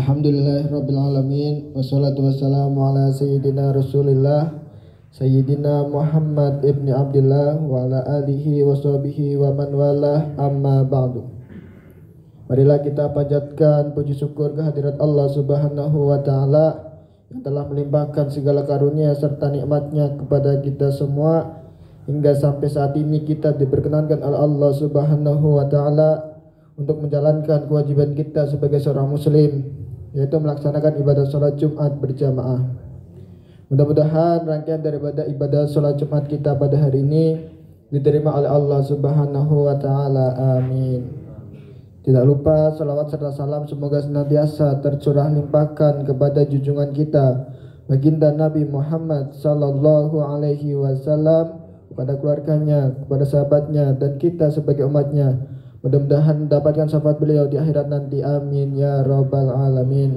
Alhamdulillahirrabbilalamin. Wassalatu wassalamu ala sayyidina rasulillah Sayyidina Muhammad ibni Abdillah wa ala alihi wa sahbihi wa man walah, amma ba'du. Marilah kita panjatkan puji syukur kehadirat Allah subhanahu wa ta'ala yang telah melimpahkan segala karunia serta nikmatnya kepada kita semua, hingga sampai saat ini kita diperkenankan oleh Allah subhanahu wa ta'ala untuk menjalankan kewajiban kita sebagai seorang muslim, yaitu melaksanakan ibadah sholat Jumat berjamaah. Mudah-mudahan rangkaian daripada ibadah sholat Jumat kita pada hari ini diterima oleh Allah subhanahu wa ta'ala, amin. Tidak lupa salawat serta salam semoga senantiasa tercurah limpahkan kepada junjungan kita baginda Nabi Muhammad sallallahu alaihi wasallam, kepada keluarganya, kepada sahabatnya, dan kita sebagai umatnya. Mudah-mudahan mendapatkan syafaat beliau di akhirat nanti, amin ya rabbal alamin.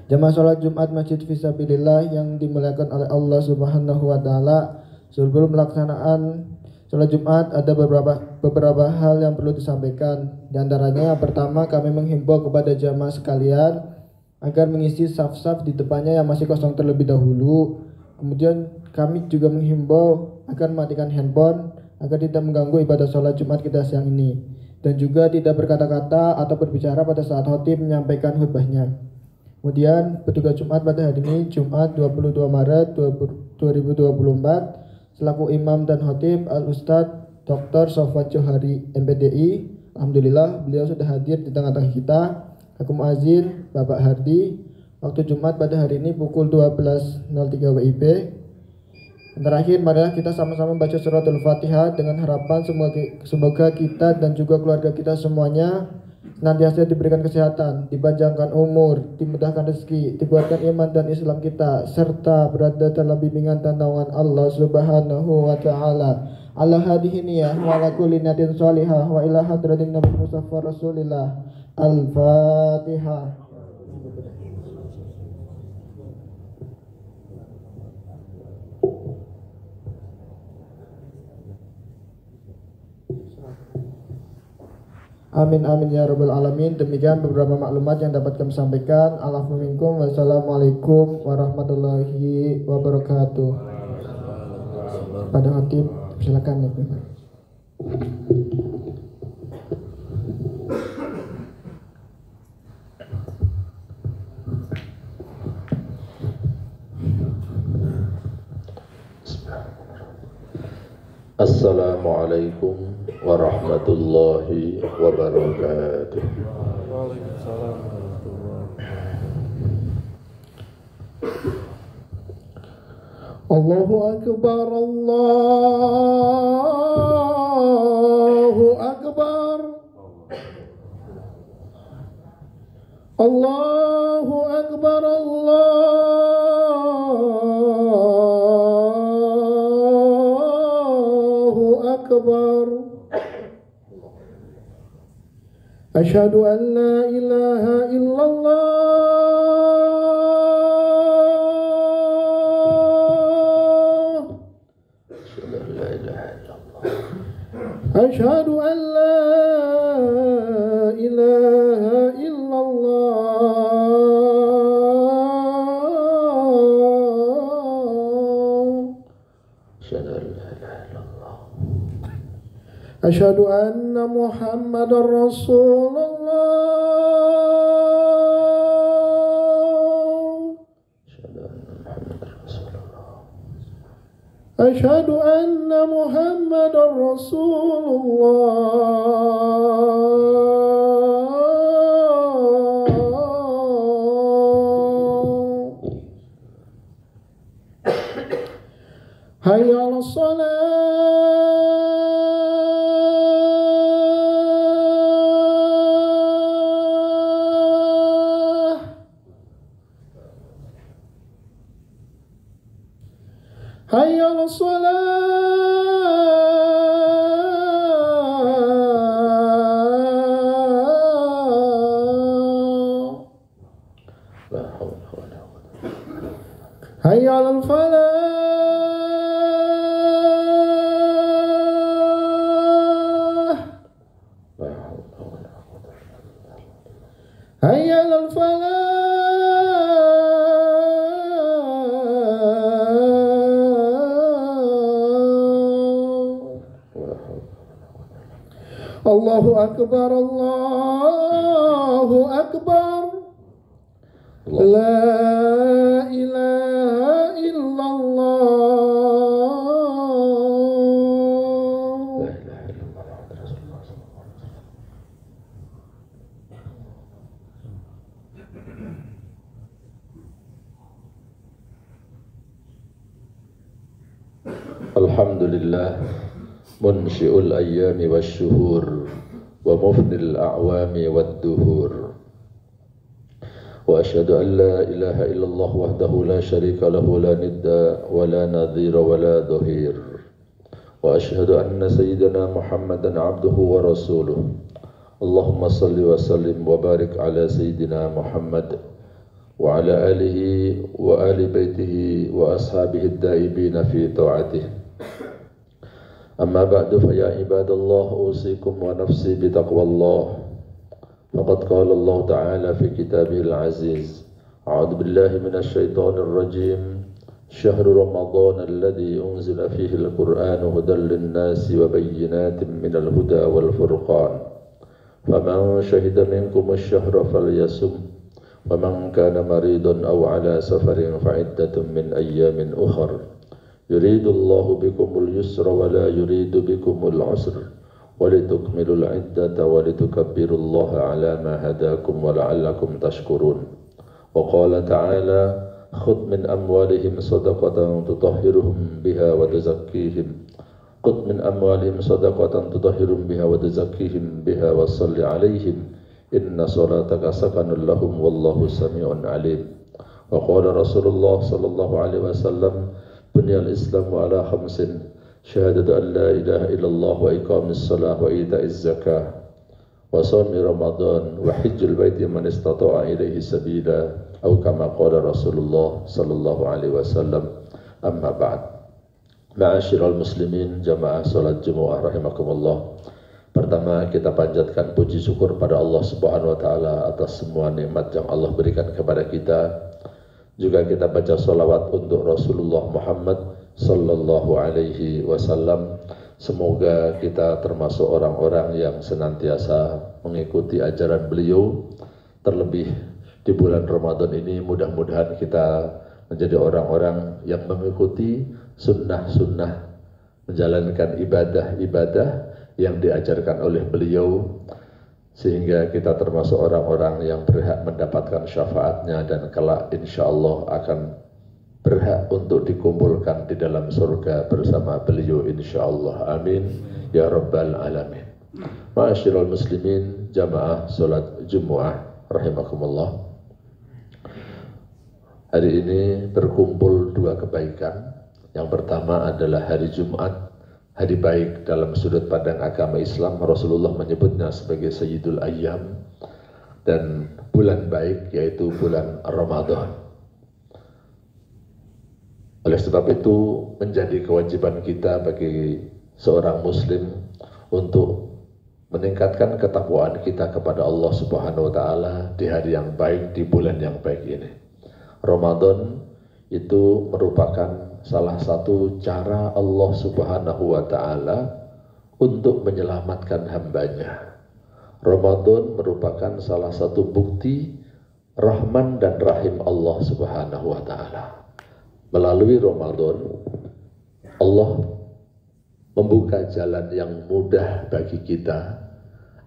Jamaah sholat Jumat Masjid Fisabilillah yang dimuliakan oleh Allah subhanahu wa ta'ala, sebelum pelaksanaan sholat Jumat ada beberapa hal yang perlu disampaikan. Di antaranya yang pertama, kami menghimbau kepada jamaah sekalian agar mengisi saf-saf di depannya yang masih kosong terlebih dahulu. Kemudian kami juga menghimbau agar mematikan handphone agar tidak mengganggu ibadah sholat Jumat kita siang ini, dan juga tidak berkata-kata atau berbicara pada saat khotib menyampaikan khutbahnya. Kemudian petugas Jumat pada hari ini Jumat 22 Maret 2024 selaku imam dan khotib Al-Ustadz Dr. Sofwan Johari MPDI. Alhamdulillah beliau sudah hadir di tengah-tengah kita. Aku muazin Bapak Hardi. Waktu Jumat pada hari ini pukul 12.03 WIB. Terakhir, marilah kita sama-sama baca suratul Fatihah dengan harapan semoga kita dan juga keluarga kita semuanya senantiasa diberikan kesehatan, dipanjangkan umur, dimudahkan rezeki, dikuatkan iman dan Islam kita, serta berada dalam bimbingan dan naungan Allah subhanahu wa ta'ala. Ala hadihi niyah wa ala kulli niyatin sholihah wa ila hadratin Nabi Mustafa Rasulillah. Al-Fatihah. Amin amin ya rabbal alamin. Demikian beberapa maklumat yang dapat kami sampaikan. Wassalamualaikum warahmatullahi wabarakatuh. Pada khotib silakan ya. Assalamualaikum warahmatullahi wabarakatuh. Waalaikumsalam warahmatullahi wabarakatuh. Allahu akbar, Allahu akbar, Allahu akbar, Allahu akbar. Asyhadu an la ilaha illallah. Asyhadu an la ilaha illallah. Asyhadu anna Muhammadar Rasulullah. Asyhadu anna Muhammadar Rasulullah. Hayya 'alas shalah. Hayya 'alas shalah. Hayya 'alal falah. hayya 'alal falah. Allahu akbar, Allahu akbar. La ilaha illallah. Alhamdulillah munsyi'ul ayyami wasyuhur wa mufnil a'wami wad-duhur. Wa asyhadu an la ilaha illallah wahdahu la syarika lahu la nidda wa la nadhira wa la dhahir. Wa asyhadu anna sayyidana Muhammadan abduhu wa rasuluh. Allahumma salli wa sallim wa barik ala sayyidina Muhammad wa ala alihi wa ali baitihi wa ashabihi ad-daibina fi ta'atihi. Amma ba'du fa ya ibadallah usikum wa nafsi bi taqwallah. Faqad qala Allah Ta'ala fi kitabihil aziz. A'udzu billahi minasy syaithanir rajim. Syahrul Ramadan alladzi unzila fihi al-Qur'anu hudan lin-nasi wa bayyinatin minal huda wal furqan. Faman syahida minkum asy-syahra falyasum. Waman kana maridan aw 'ala safarin fa'iddatun min ayyamin ukhra. Yuridullahu bikumul yusra wa la yuridu bikumul 'usra walitukmilul 'iddata walitukabbirullaha 'ala ma hadakum wa la'allakum tashkurun. Wa qala ta'ala khudh min amwalihim shadaqatan tutahhiruhum biha wa tuzakkihim khudh min amwalihim shadaqatan tutahhiruhum biha wa tuzakkihim biha wa shalli 'alaihim inna salataka sakanun lahum wallahu sami'un 'alim. Wa qala Rasulullah sallallahu alaihi wasallam bunyal Islamu ala khamsin syahadatu an la ilaha illallah wa iqamis salah wa ita'iz zakah wa shaumi ramadan wa hajjul baiti man istata'a ilaihi sabila atau kama qala Rasulullah sallallahu alaihi wasallam. Amma ba'd. Ma'asyiral muslimin jamaah salat Jumat rahimakumullah. Pertama kita panjatkan puji syukur pada Allah Subhanahu wa taala atas semua nikmat yang Allah berikan kepada kita. Juga kita baca salawat untuk Rasulullah Muhammad sallallahu alaihi wasallam. Semoga kita termasuk orang-orang yang senantiasa mengikuti ajaran beliau. Terlebih di bulan Ramadan ini mudah-mudahan kita menjadi orang-orang yang mengikuti sunnah-sunnah, menjalankan ibadah-ibadah yang diajarkan oleh beliau, sehingga kita termasuk orang-orang yang berhak mendapatkan syafaatnya dan kelak insyaallah akan berhak untuk dikumpulkan di dalam surga bersama beliau insyaallah. Amin ya rabbal alamin. Ma'asyiral muslimin jamaah salat Jumat rahimakumullah. Hari ini berkumpul dua kebaikan. Yang pertama adalah hari Jumat, hari baik dalam sudut pandang agama Islam. Rasulullah menyebutnya sebagai Sayyidul Ayyam, dan bulan baik yaitu bulan Ramadan. Oleh sebab itu menjadi kewajiban kita bagi seorang muslim untuk meningkatkan ketakwaan kita kepada Allah Subhanahu wa taala di hari yang baik, di bulan yang baik ini. Ramadan itu merupakan salah satu cara Allah Subhanahu wa taala untuk menyelamatkan hambanya. Ramadan merupakan salah satu bukti Rahman dan Rahim Allah Subhanahu wa taala. Melalui Ramadan Allah membuka jalan yang mudah bagi kita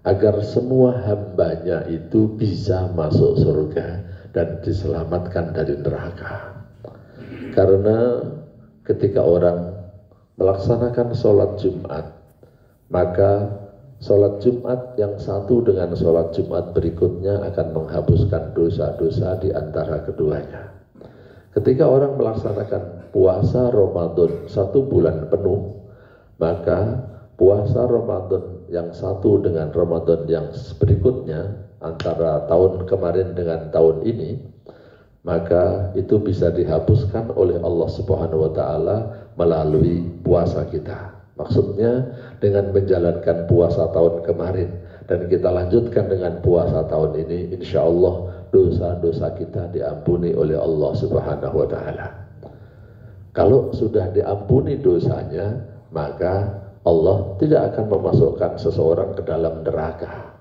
agar semua hambanya itu bisa masuk surga dan diselamatkan dari neraka. Karena ketika orang melaksanakan sholat Jumat, maka sholat Jumat yang satu dengan sholat Jumat berikutnya akan menghapuskan dosa-dosa di antara keduanya. Ketika orang melaksanakan puasa Ramadan 1 bulan penuh, maka puasa Ramadan yang satu dengan Ramadan yang berikutnya, antara tahun kemarin dengan tahun ini, maka itu bisa dihapuskan oleh Allah Subhanahu wa taala melalui puasa kita. Maksudnya dengan menjalankan puasa tahun kemarin dan kita lanjutkan dengan puasa tahun ini, insya Allah dosa-dosa kita diampuni oleh Allah Subhanahu wa Ta'ala. Kalau sudah diampuni dosanya, maka Allah tidak akan memasukkan seseorang ke dalam neraka.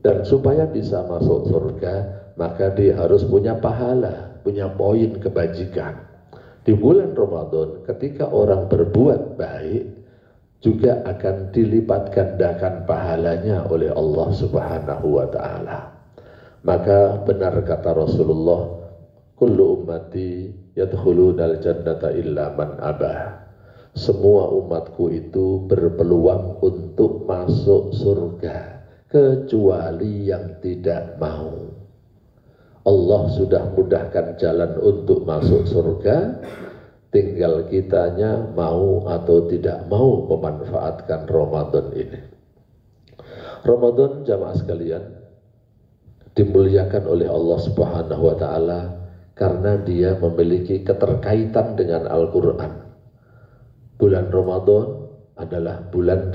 Dan supaya bisa masuk surga, maka dia harus punya pahala, punya poin kebajikan. Di bulan Ramadan, ketika orang berbuat baik, juga akan dilipat gandakan pahalanya oleh Allah Subhanahu wa Ta'ala. Maka benar kata Rasulullah, kullu ummati yadkhulunal jannata illa man abah. Semua umatku itu berpeluang untuk masuk surga, kecuali yang tidak mau. Allah sudah mudahkan jalan untuk masuk surga, tinggal kitanya mau atau tidak mau memanfaatkan Ramadan ini. Ramadan, jamaah sekalian, dimuliakan oleh Allah Subhanahu wa Ta'ala karena dia memiliki keterkaitan dengan Al-Quran. Bulan Ramadan adalah bulan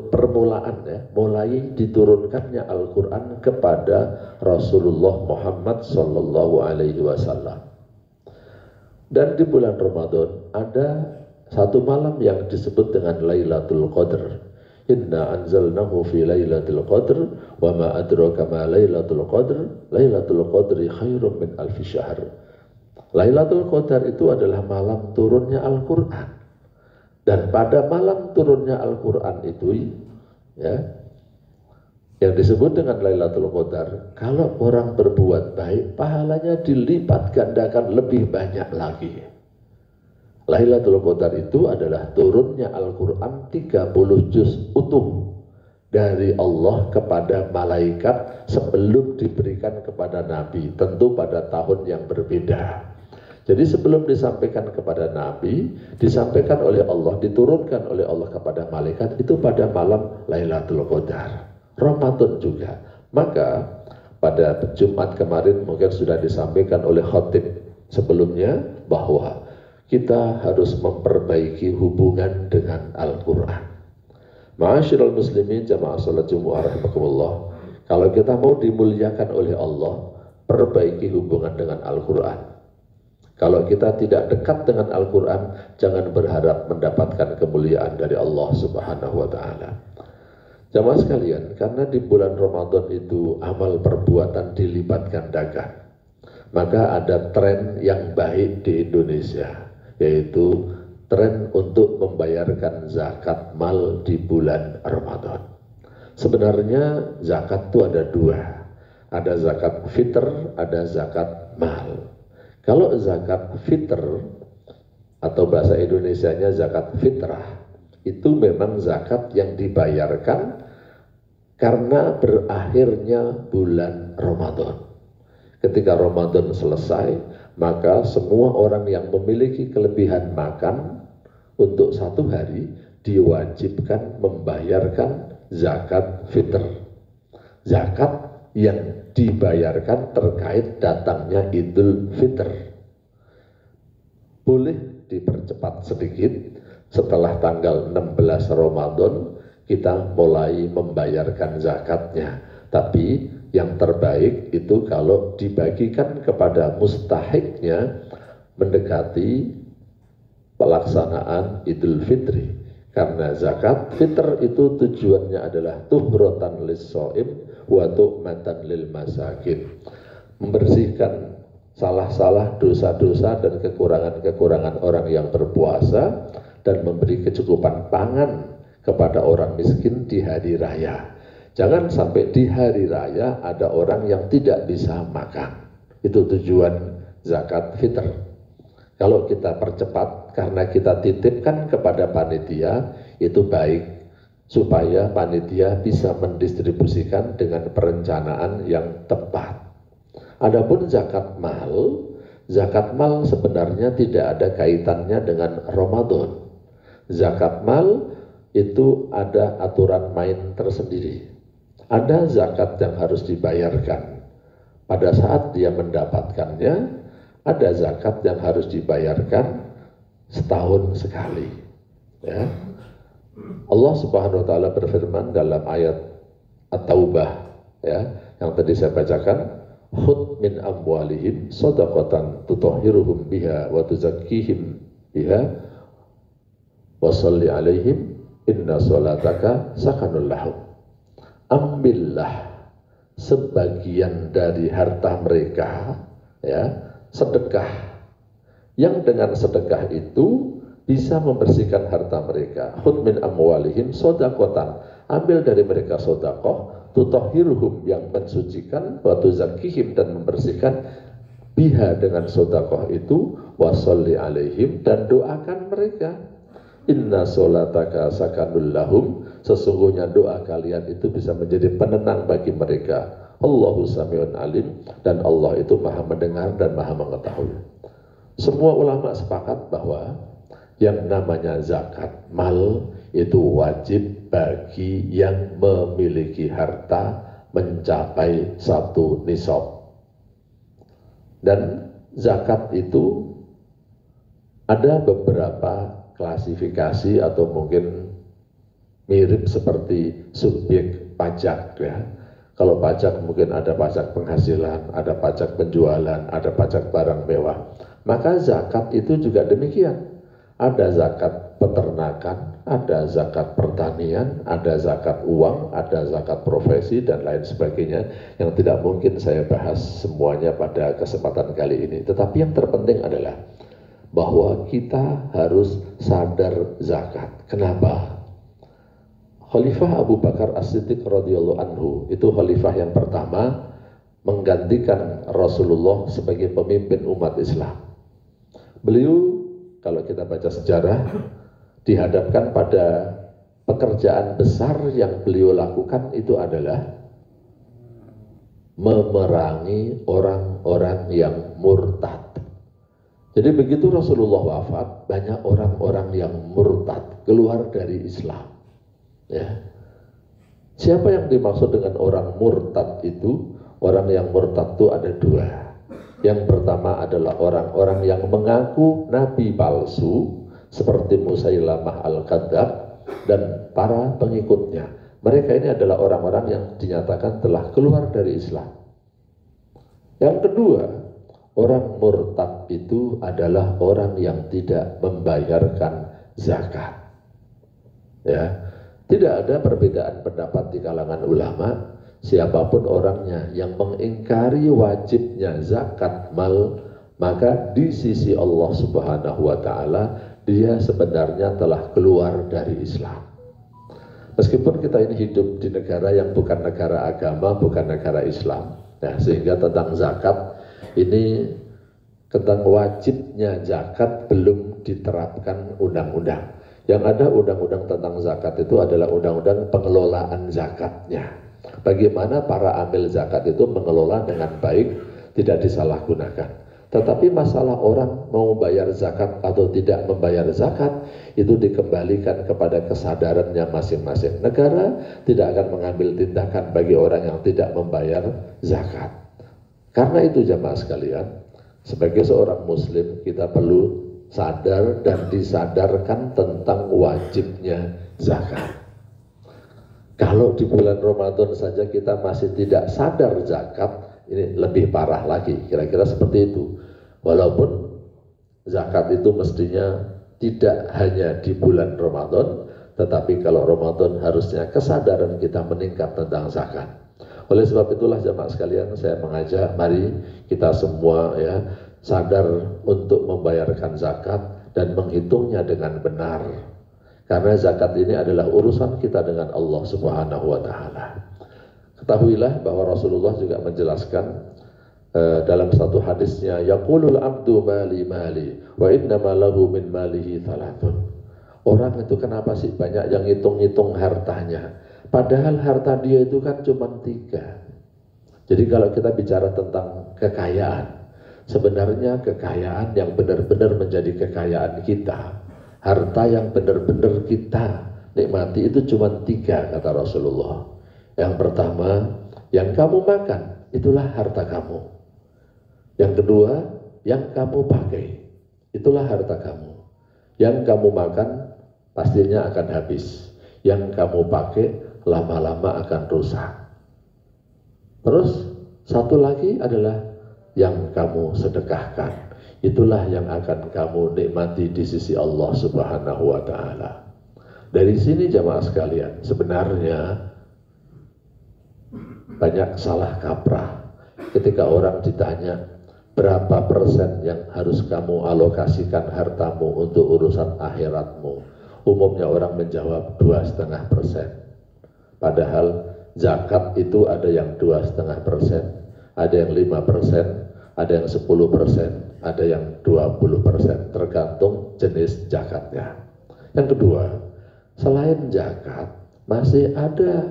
permulaan, mulai diturunkannya Al-Quran kepada Rasulullah Muhammad Sallallahu Alaihi Wasallam. Dan di bulan Ramadan ada satu malam yang disebut dengan Lailatul Qadr. Inna anzalnahu fi Lailatul Qadr wa ma adraka ma Lailatul Qadr. Lailatul Qadri khairum min alfi syahr. Lailatul Qadar itu adalah malam turunnya Al-Quran. Dan pada malam turunnya Al-Quran itu, ya, yang disebut dengan Lailatul Qadar, kalau orang berbuat baik, pahalanya dilipat gandakan lebih banyak lagi. Lailatul Qadar itu adalah turunnya Al-Quran 30 juz utuh dari Allah kepada malaikat sebelum diberikan kepada Nabi, tentu pada tahun yang berbeda. Jadi sebelum disampaikan kepada Nabi, disampaikan oleh Allah, diturunkan oleh Allah kepada malaikat, itu pada malam Lailatul Qadar. Ramadan juga. Maka pada Jumat kemarin mungkin sudah disampaikan oleh khatib sebelumnya bahwa kita harus memperbaiki hubungan dengan Al-Quran. Ma'asyiral muslimin jamaah salat Jumat rahimakumullah. Kalau kita mau dimuliakan oleh Allah, perbaiki hubungan dengan Al-Quran. Kalau kita tidak dekat dengan Al-Quran, jangan berharap mendapatkan kemuliaan dari Allah Subhanahu wa Ta'ala. Jamaah sekalian, karena di bulan Ramadan itu amal perbuatan dilipat gandakan, maka ada tren yang baik di Indonesia, yaitu tren untuk membayarkan zakat mal di bulan Ramadan. Sebenarnya zakat itu ada dua, ada zakat fitr, ada zakat mal. Kalau zakat fitr atau bahasa Indonesianya zakat fitrah, itu memang zakat yang dibayarkan karena berakhirnya bulan Ramadan. Ketika Ramadan selesai, maka semua orang yang memiliki kelebihan makan untuk satu hari diwajibkan membayarkan zakat fitr. Zakat yang dibayarkan terkait datangnya Idul Fitr. Boleh dipercepat sedikit, setelah tanggal 16 Ramadan kita mulai membayarkan zakatnya. Tapi yang terbaik itu kalau dibagikan kepada mustahiknya mendekati pelaksanaan Idul Fitri. Karena zakat fitr itu tujuannya adalah tuhratan lis-shaim wa tu'matan lil masakin. Membersihkan salah-salah, dosa-dosa dan kekurangan-kekurangan orang yang berpuasa dan memberi kecukupan pangan kepada orang miskin di hari raya. Jangan sampai di hari raya ada orang yang tidak bisa makan. Itu tujuan zakat fitr. Kalau kita percepat karena kita titipkan kepada panitia, itu baik supaya panitia bisa mendistribusikan dengan perencanaan yang tepat. Adapun zakat mal sebenarnya tidak ada kaitannya dengan Ramadan. Zakat mal itu ada aturan main tersendiri. Ada zakat yang harus dibayarkan pada saat dia mendapatkannya. Ada zakat yang harus dibayarkan setahun sekali. Ya. Allah Subhanahu wa Ta'ala berfirman dalam ayat At-Taubah ya, yang tadi saya bacakan, khudh min amwalihim shadaqatan tutahhiruhum biha wa tuzakkihim biha wa sholli alaihim inna sholataka sakanul lahum. Ambillah sebagian dari harta mereka ya, sedekah, yang dengan sedekah itu bisa membersihkan harta mereka. Khudh min amwalihim shadaqatan, ambil dari mereka sedekah, tutahhiruhum, yang mensucikan, wa tuzakkihim, dan membersihkan, biha, dengan sedekah itu, wa sholli alaihim, dan doakan mereka. Inna sholataka sakanul lahum, sesungguhnya doa kalian itu bisa menjadi penenang bagi mereka. Allahu sami'un alim, dan Allah itu maha mendengar dan maha mengetahui. Semua ulama sepakat bahwa yang namanya zakat mal itu wajib bagi yang memiliki harta mencapai 1 nisab. Dan zakat itu ada beberapa klasifikasi atau mungkin mirip seperti subjek pajak ya. Kalau pajak mungkin ada pajak penghasilan, ada pajak penjualan, ada pajak barang mewah. Maka zakat itu juga demikian. Ada zakat peternakan, ada zakat pertanian, ada zakat uang, ada zakat profesi, dan lain sebagainya yang tidak mungkin saya bahas semuanya pada kesempatan kali ini. Tetapi yang terpenting adalah bahwa kita harus sadar zakat. Kenapa? Khalifah Abu Bakar As-Siddiq radhiyallahu anhu itu khalifah yang pertama menggantikan Rasulullah sebagai pemimpin umat Islam. Beliau, kalau kita baca sejarah, dihadapkan pada pekerjaan besar yang beliau lakukan itu adalah memerangi orang-orang yang murtad. Jadi begitu Rasulullah wafat, banyak orang-orang yang murtad, keluar dari Islam. Ya. Siapa yang dimaksud dengan orang murtad itu? Orang yang murtad itu ada 2. Yang pertama adalah orang-orang yang mengaku nabi palsu, seperti Musailamah Al-Kadzab dan para pengikutnya. Mereka ini adalah orang-orang yang dinyatakan telah keluar dari Islam. Yang kedua, orang murtad itu adalah orang yang tidak membayarkan zakat. Ya, tidak ada perbedaan pendapat di kalangan ulama. Siapapun orangnya yang mengingkari wajibnya zakat mal, maka di sisi Allah Subhanahu wa Ta'ala dia sebenarnya telah keluar dari Islam. Meskipun kita ini hidup di negara yang bukan negara agama, bukan negara Islam. Nah, sehingga tentang zakat ini, tentang wajibnya zakat belum diterapkan undang-undang. Yang ada undang-undang tentang zakat itu adalah undang-undang pengelolaan zakatnya. Bagaimana para amil zakat itu mengelola dengan baik, tidak disalahgunakan. Tetapi masalah orang mau bayar zakat atau tidak membayar zakat itu dikembalikan kepada kesadarannya masing-masing. Negara tidak akan mengambil tindakan bagi orang yang tidak membayar zakat. Karena itu jamaah sekalian, sebagai seorang muslim kita perlu sadar dan disadarkan tentang wajibnya zakat. Kalau di bulan Ramadan saja kita masih tidak sadar zakat, ini lebih parah lagi, kira-kira seperti itu. Walaupun zakat itu mestinya tidak hanya di bulan Ramadan, tetapi kalau Ramadan harusnya kesadaran kita meningkat tentang zakat. Oleh sebab itulah jamaah sekalian, saya mengajak mari kita semua ya sadar untuk membayarkan zakat dan menghitungnya dengan benar. Karena zakat ini adalah urusan kita dengan Allah Subhanahu wa Ta'ala. Ketahuilah bahwa Rasulullah juga menjelaskan dalam satu hadisnya, yaqulul abdu mali mali wa innama lahu min malihi thalathun. Orang itu kenapa sih banyak yang hitung-hitung hartanya, padahal harta dia itu kan cuma 3. Jadi kalau kita bicara tentang kekayaan, sebenarnya kekayaan yang benar-benar menjadi kekayaan kita, harta yang benar-benar kita nikmati itu cuma 3 kata Rasulullah. Yang pertama, yang kamu makan itulah harta kamu. Yang kedua, yang kamu pakai itulah harta kamu. Yang kamu makan pastinya akan habis. Yang kamu pakai lama-lama akan rusak. Terus satu lagi adalah yang kamu sedekahkan. Itulah yang akan kamu nikmati di sisi Allah Subhanahu wa Ta'ala. Dari sini jamaah sekalian, sebenarnya banyak salah kaprah ketika orang ditanya berapa persen yang harus kamu alokasikan hartamu untuk urusan akhiratmu. Umumnya orang menjawab 2,5%. Padahal zakat itu ada yang 2,5%, ada yang 5%, ada yang 10%, ada yang 20%, tergantung jenis zakatnya. Yang kedua, selain zakat, masih ada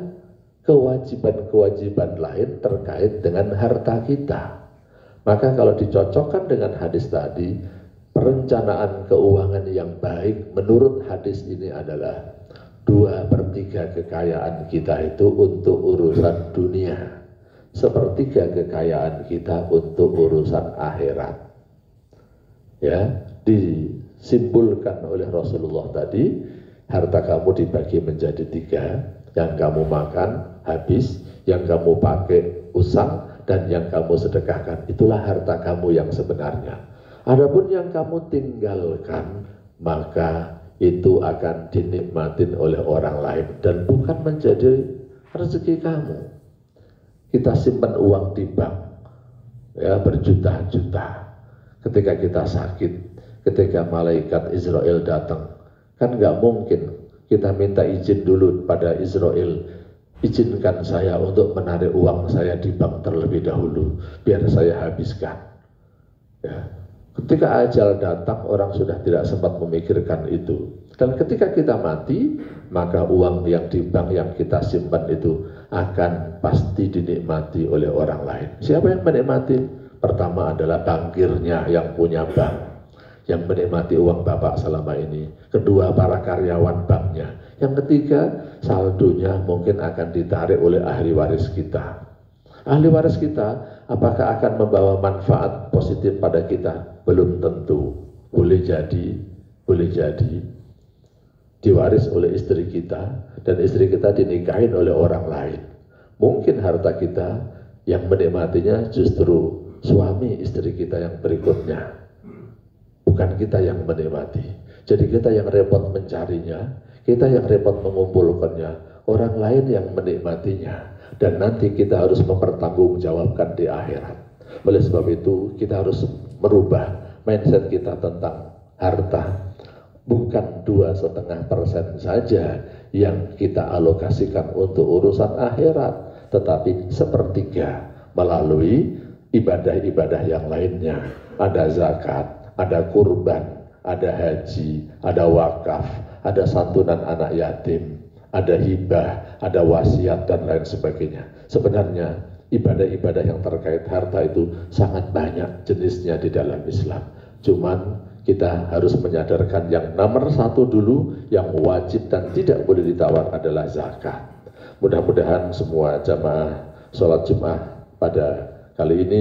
kewajiban-kewajiban lain terkait dengan harta kita. Maka kalau dicocokkan dengan hadis tadi, perencanaan keuangan yang baik menurut hadis ini adalah 2/3 kekayaan kita itu untuk urusan dunia, 1/3 kekayaan kita untuk urusan akhirat. Ya, disimpulkan oleh Rasulullah tadi, harta kamu dibagi menjadi 3, yang kamu makan habis, yang kamu pakai usang, dan yang kamu sedekahkan. Itulah harta kamu yang sebenarnya. Adapun yang kamu tinggalkan, maka itu akan dinikmatin oleh orang lain dan bukan menjadi rezeki kamu. Kita simpan uang di bank, ya, berjuta-juta. Ketika kita sakit, ketika malaikat Israel datang, kan nggak mungkin kita minta izin dulu pada Israel, izinkan saya untuk menarik uang saya di bank terlebih dahulu, biar saya habiskan. Ya. Ketika ajal datang, orang sudah tidak sempat memikirkan itu. Dan ketika kita mati, maka uang yang di bank yang kita simpan itu akan pasti dinikmati oleh orang lain. Siapa yang menikmati? Pertama adalah bankirnya yang punya bank, yang menikmati uang Bapak selama ini. Kedua, para karyawan banknya. Yang ketiga, saldonya mungkin akan ditarik oleh ahli waris kita. Ahli waris kita apakah akan membawa manfaat positif pada kita? Belum tentu. Boleh jadi diwaris oleh istri kita, dan istri kita dinikahin oleh orang lain. Mungkin harta kita yang menikmatinya justru suami istri kita yang berikutnya, bukan kita yang menikmati. Jadi kita yang repot mencarinya, kita yang repot mengumpulkannya, orang lain yang menikmatinya, dan nanti kita harus mempertanggungjawabkan di akhirat. Oleh sebab itu kita harus merubah mindset kita tentang harta. Bukan 2,5% saja yang kita alokasikan untuk urusan akhirat, tetapi 1/3 melalui ibadah-ibadah yang lainnya. Ada zakat, ada kurban, ada haji, ada wakaf, ada santunan anak yatim, ada hibah, ada wasiat, dan lain sebagainya. Sebenarnya ibadah-ibadah yang terkait harta itu sangat banyak jenisnya di dalam Islam. Cuman kita harus menyadarkan yang nomor 1 dulu, yang wajib dan tidak boleh ditawar adalah zakat. Mudah-mudahan semua jamaah sholat Jumat pada kali ini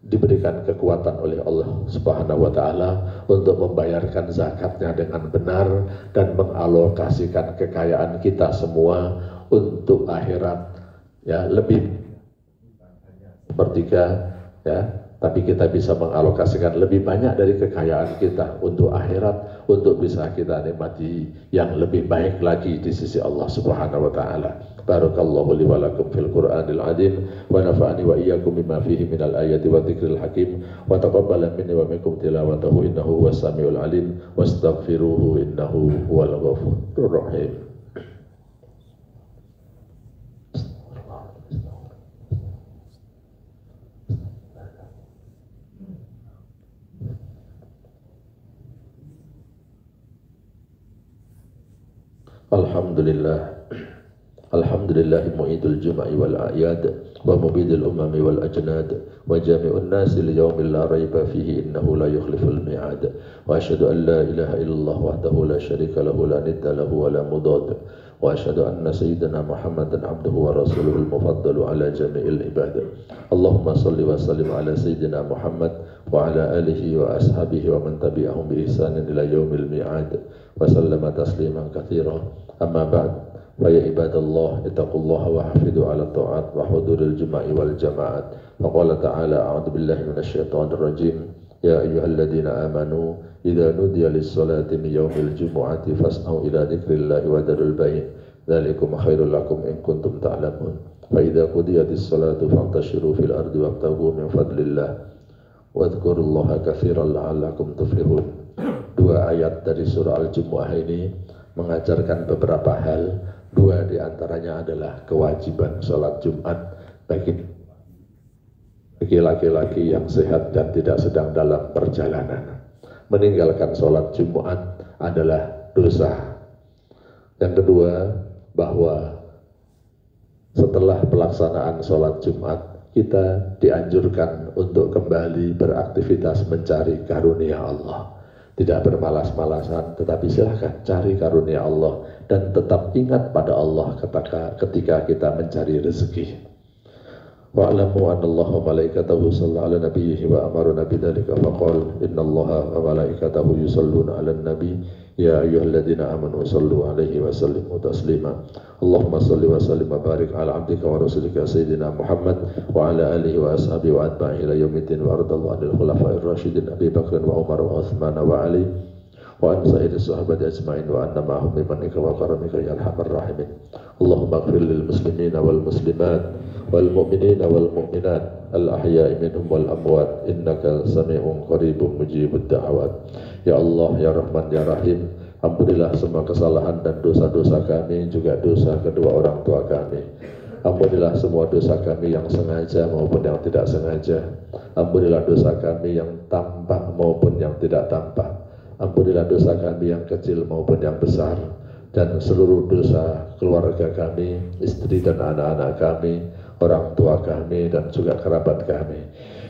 diberikan kekuatan oleh Allah Subhanahu wa Ta'ala untuk membayarkan zakatnya dengan benar dan mengalokasikan kekayaan kita semua untuk akhirat, ya, lebih 1/3, ya, tapi kita bisa mengalokasikan lebih banyak dari kekayaan kita untuk akhirat, untuk bisa kita nikmati yang lebih baik lagi di sisi Allah Subhanahu wa Ta'ala. Barakallahu li wa lakum fil Qur'anil azim wa nafa'ani wa iyyakum bima fihi minal ayati wa dzikril hakim wa taqabbala minni wa minkum tilawatahu innahu huwas samiul alim wastaghfiruhu innahu huwal ghafurur rahim. Alhamdulillah mu'idul jum'i wal a'yad wa mubidil umami wal ajnad wa jami'un nasi li yawmin la rayba fihi innahu la yukhliful mi'ad wa asyhadu an la ilaha illallah wahdahu la syarika lahu la nidda lahu wa la mudad wa asyhadu anna sayyidina Muhammadan abduhu wa rasuluhul mufaddalu ala jami'il ibad. Allahumma salli wa sallim ala sayyidina Muhammad wa ala alihi wa ashabihi wa man tabi'ahum bi ihsanin ila yaumil mi'ad wa sallama tasliman katsira. Amma ba'd. فيا عباد الله اتقوا الله وحافظوا على الطاعات وحضور الجمع والجماعات. فقال تعالى أعوذ بالله من الشيطان الرجيم يا أيها الذين آمنوا إذا نودي للصلاة من يوم الجمعة فاسعوا إلى ذكر الله وذروا البيع ذلكم خير لكم إن كنتم تعلمون فإذا قضيت الصلاة فانتشروا في الأرض وابتغوا من فضل الله واذكروا الله كثيرا لعلكم تفلحون. Dua ayat dari surah Al-Jumu'ah ini mengajarkan beberapa hal. Dua di antaranya adalah kewajiban sholat Jumat bagi laki-laki yang sehat dan tidak sedang dalam perjalanan. Meninggalkan sholat Jumat adalah dosa. Yang kedua, bahwa setelah pelaksanaan sholat Jumat kita dianjurkan untuk kembali beraktivitas mencari karunia Allah. Tidak bermalas-malasan, tetapi silahkan cari karunia Allah dan tetap ingat pada Allah ketika kita mencari rezeki. Wa'lamu anna Allah wa malaikatahu yusalluna 'alan nabiyyi wa amarna bidzalika faqala innallaha wa malaikatahu yusalluna 'alan nabiy ya ayyuhalladzina amanu sallu 'alaihi wa sallimu taslima. Allahumma salli wa sallim wa barik 'ala 'abdika wa rasulika sayyidina Muhammad wa 'ala alihi wa ashabihi wa atba'ihi ila yaumiddin wa radallahu 'anil khulafa'ir rasyidin Abi Bakr wa Umar wa Utsman wa Ali wa an sayyidis sahabati ajma'in wa anna ma'ahum bimanika wa karamika ya arhamar rahimin. Allahumma ighfir lil muslimina wal muslimat wal mu'minina wal mu'minat al ahya'i minhum wal amwat innaka sami'un qaribun mujibud da'awat. Ya Allah ya Rahman ya Rahim, ampunilah semua kesalahan dan dosa-dosa kami, juga dosa kedua orang tua kami. Ampunilah semua dosa kami yang sengaja maupun yang tidak sengaja. Ampunilah dosa kami yang tampak maupun yang tidak tampak. Ampunilah dosa kami yang kecil maupun yang besar, dan seluruh dosa keluarga kami, istri dan anak-anak kami, orang tua kami dan juga kerabat kami.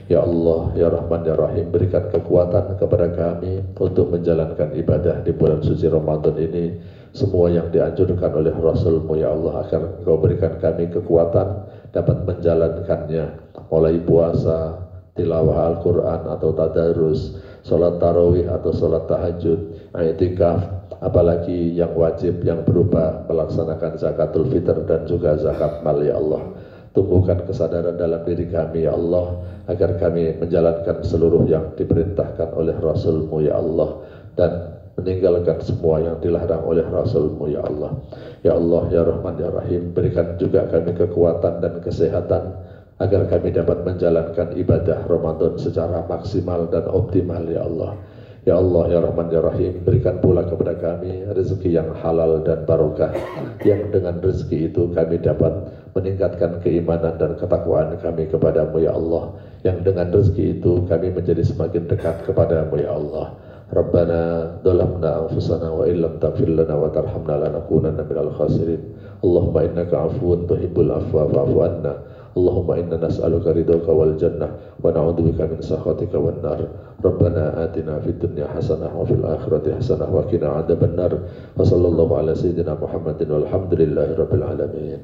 Ya Allah, ya Rahman, ya Rahim, berikan kekuatan kepada kami untuk menjalankan ibadah di bulan suci Ramadan ini, semua yang dianjurkan oleh Rasul-Mu, ya Allah, agar Engkau berikan kami kekuatan dapat menjalankannya, mulai puasa, tilawah Al-Quran atau tadarus, sholat tarawih atau sholat tahajud, i'tikaf, apalagi yang wajib yang berupa melaksanakan zakatul fitr dan juga zakat mal, ya Allah. Tumbuhkan kesadaran dalam diri kami, ya Allah, agar kami menjalankan seluruh yang diperintahkan oleh Rasul-Mu, ya Allah, dan meninggalkan semua yang dilarang oleh Rasul-Mu, ya Allah. Ya Allah, ya Rahman, ya Rahim, berikan juga kami kekuatan dan kesehatan agar kami dapat menjalankan ibadah Ramadan secara maksimal dan optimal, ya Allah. Ya Allah, ya Rahman, ya Rahim, berikan pula kepada kami rezeki yang halal dan barokah, yang dengan rezeki itu kami dapat meningkatkan keimanan dan ketakwaan kami kepadamu, ya Allah, yang dengan rezeki itu kami menjadi semakin dekat kepadamu, ya Allah. Rabbana dhalamna anfusana wa illam taghfir lana wa tarhamna lanakunanna minal khasirin. Allahumma innaka afuwun tuhibbul afwa fa'fu anna. Allahumma inna nas'aluka ridhaka wal jannah wa na'udzubika min sakhatika wan nar. Rabbana atina fid dunya hasanah wa fil akhirati hasanah wa qina adzabannar. Wa sallallahu ala sayyidina Muhammadin walhamdulillahi rabbil alamin.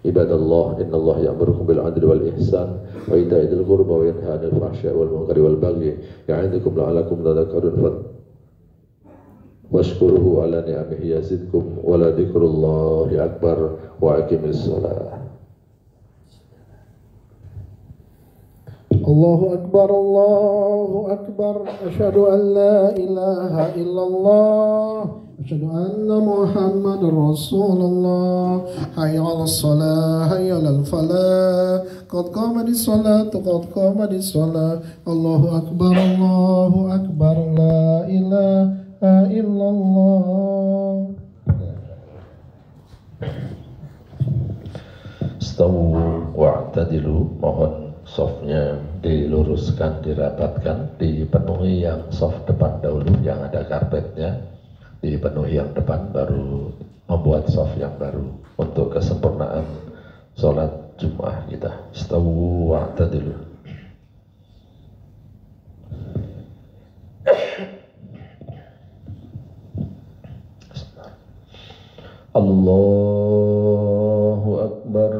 Ibadallah, innallaha ya'murukum bil 'adli wal ihsan wa ita'i dzil qurba wa yanha 'anil fahsya'i wal munkari wal baghi ya'idukum la'allakum tadhakkarun. Washkuruhu ala ni'amihi yazidkum wa la dzikrullahi akbar wa aqimis shalah. Allahu Akbar, Allahu Akbar, asyhadu an la ilaha illallah, asyhadu anna Muhammadar Rasulullah, hayya 'alas shalah, hayya 'alal falah, qad qamatis salatu, qad qamatis salah. Allahu Akbar, la ilaha illallah. Istawu wa'tadilu, mohon softnya diluruskan, dirapatkan, dipenuhi yang soft depan dahulu, yang ada karpetnya dipenuhi yang depan, baru membuat soft yang baru untuk kesempurnaan sholat Jum'ah kita. Istawu wa'tadilu. Allahu Akbar.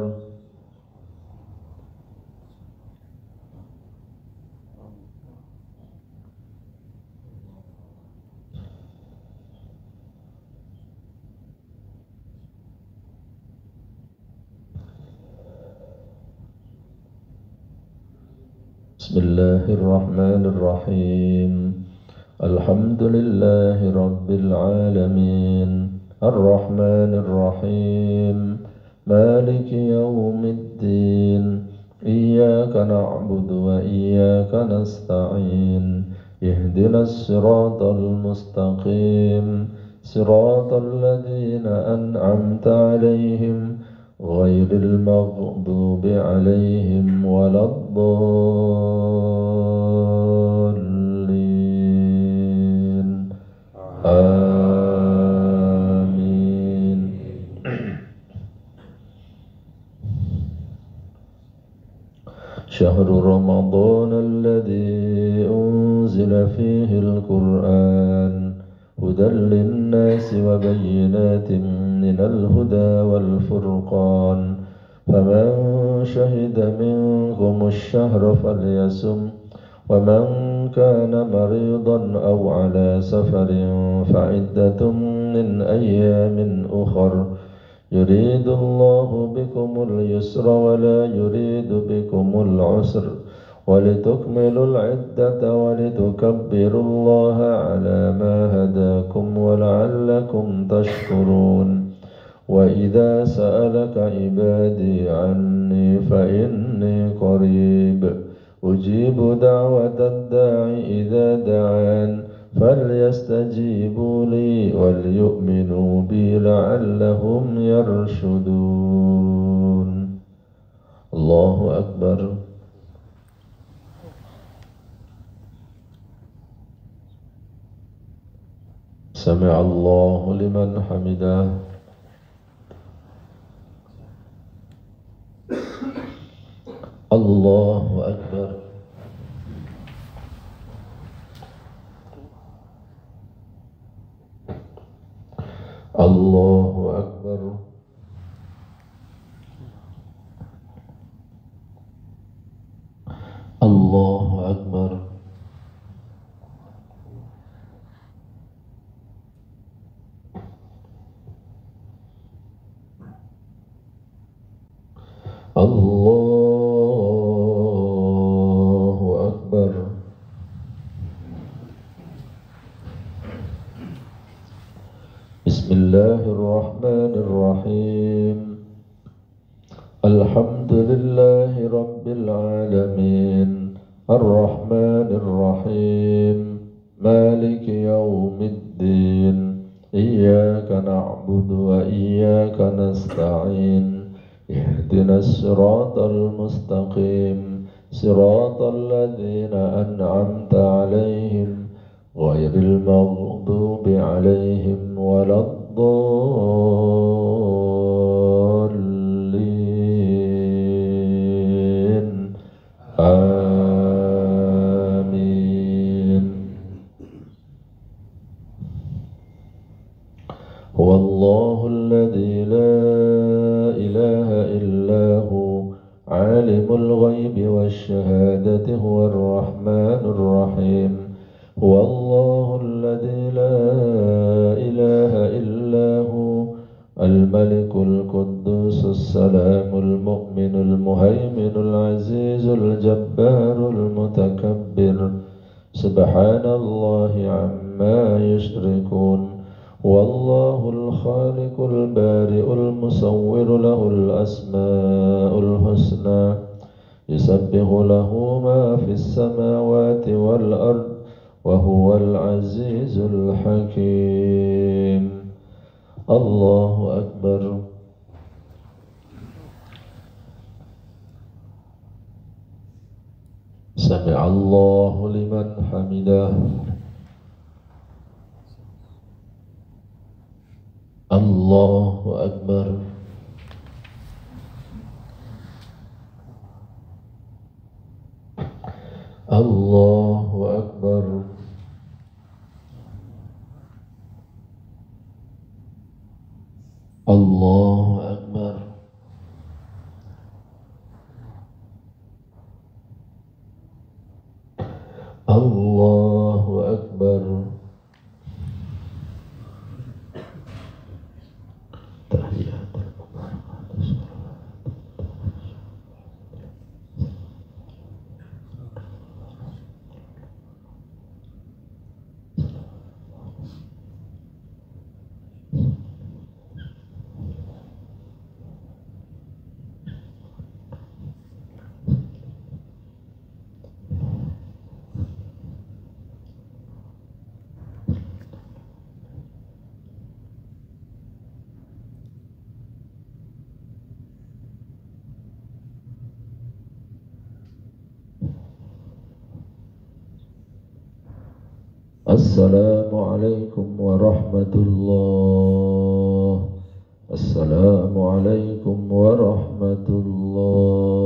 بسم الله الرحمن الرحيم الحمد لله رب العالمين الرحمن الرحيم مالك يوم الدين إياك نعبد وإياك نستعين اهدنا الصراط المستقيم صراط الذين أنعمت عليهم غير المغضوب عليهم ولا الضالين آمين. شهر رمضان الذي أنزل فيه القرآن هدى للناس وبينات من الهدى والفرقان فمن شهد منكم الشهر فليصم ومن كان مريضا أو على سفر فعدة من أيام أخر يريد الله بكم اليسر ولا يريد بكم العسر ولتكملوا العدة ولتكبروا الله على ما هداكم ولعلكم تشكرون وإذا سألك عبادي عني فإني قريب أجيب دعوة الداع إذا دعان فليستجيبوا لي وليؤمنوا بي لعلهم يرشدون. الله أكبر. سمع الله لمن حمده. الله أكبر. الله أكبر. الله أكبر. الله أكبر. بسم الله الرحمن الرحيم الحمد لله رب العالمين الرحمن الرحيم مالك يوم الدين إياك نعبد وإياك نستعين اهدنا الصراط المستقيم صراط الذين أنعمت عليهم غير المغضوب عليهم ولا الضالين آمين. هو الله الذي لا إله إلا هو عالم الغيب والشهادة هو الرحمن الرحيم. هو الله الذي لا إله إلا هو الملك القدوس السلام المؤمن المهيمن العزيز الجبار المتكبر سبحان الله عما يشركون. والله الخالق البارئ المصور له الأسماء الحسنى يسبح له ما في السماوات والأرض وهو العزيز الحكيم. الله أكبر. سمع الله لمن حمده. الله أكبر. الله أكبر. الله أكبر. الله أكبر. تحيات المباركات Assalamualaikum warahmatullahi. Assalamualaikum warahmatullahi.